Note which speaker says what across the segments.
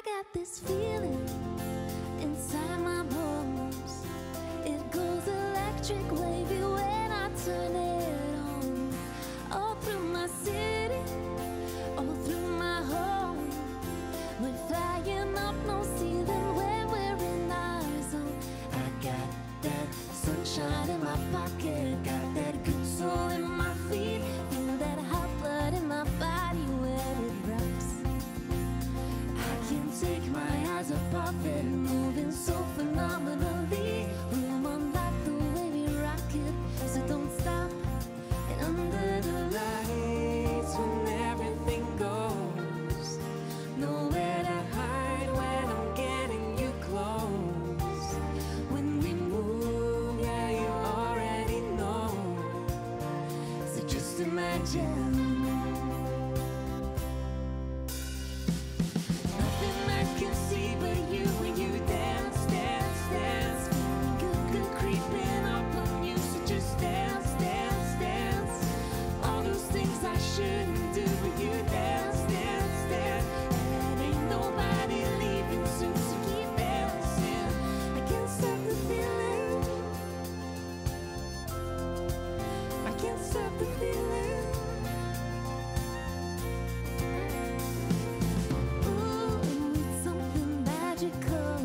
Speaker 1: got this feeling inside my bones. It goes electric wavy when I turn it on. All through my city, all through my home. We're flying up no ceiling when we're in our zone. I got that sunshine in my pocket, got that good soul in my feet. Feel that hot blood in my body when it rocks. I can't take my eyes off of it, moving so phenomenally. Room unlock the way we rock it, so don't stop. And under the lights when everything goes, nowhere to hide when I'm getting you close. When we move, yeah, you already know. So just imagine. Nothing I can see but you when you dance, dance, dance. Good, good creeping up on you, so just dance, dance, dance. All those things I shouldn't do, but you dance, dance, dance. And ain't nobody leaving soon, so keep dancing. I can't stop the feeling. I can't stop the feeling. Ooh, it's something magical.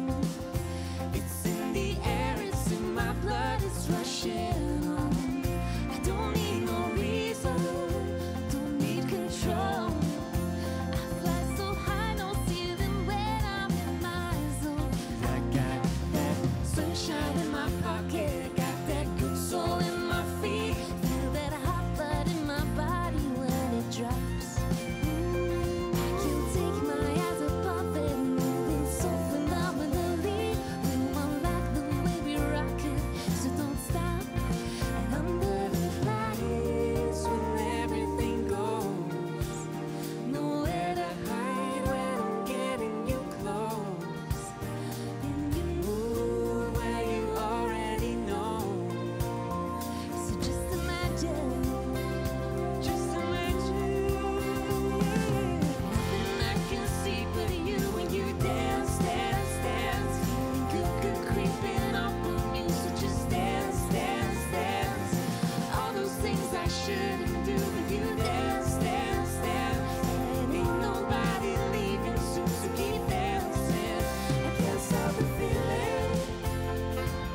Speaker 1: It's in the air, it's in my blood, it's rushing on. I don't need no reason, don't need control. I fly so high, no ceiling when I'm in my zone. I got that sunshine in my pocket, got that good soul in my feet. Feel that hot blood in my body when it drops. I can't take my eyes off it, moving so phenomenally. When I'm like the way we rock it, so don't stop. And under the lights when everything goes, nowhere to hide when I'm getting you close. And you move where you already know. So just imagine, just imagine. Nothing I can see but you when you dance, dance, dance. Feeling good, good creeping up on you, so just dance, dance, dance. All those things I shouldn't do, but you dance, dance, dance. And ain't nobody leaving soon, so keep dancing. I can't stop the feeling,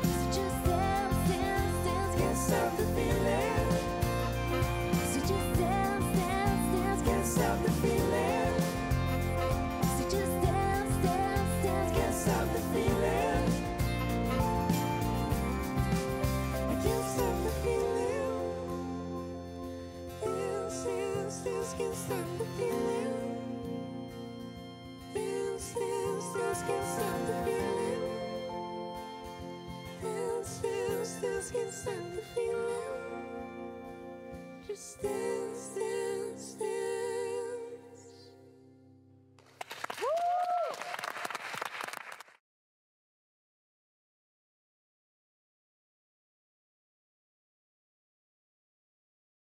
Speaker 1: so just dance, dance, dance. Can't stop the feeling, so just dance, dance, dance. Can't stop the feeling, so just dance, dance, dance. Can't stop the feeling. I can't stop the feeling. Dance, dance, dance. Can't stop the feeling. Dance, dance, dance. Can't stop the feeling. Dance, dance, dance. Can't stop the feeling. Just dance, dance, dance.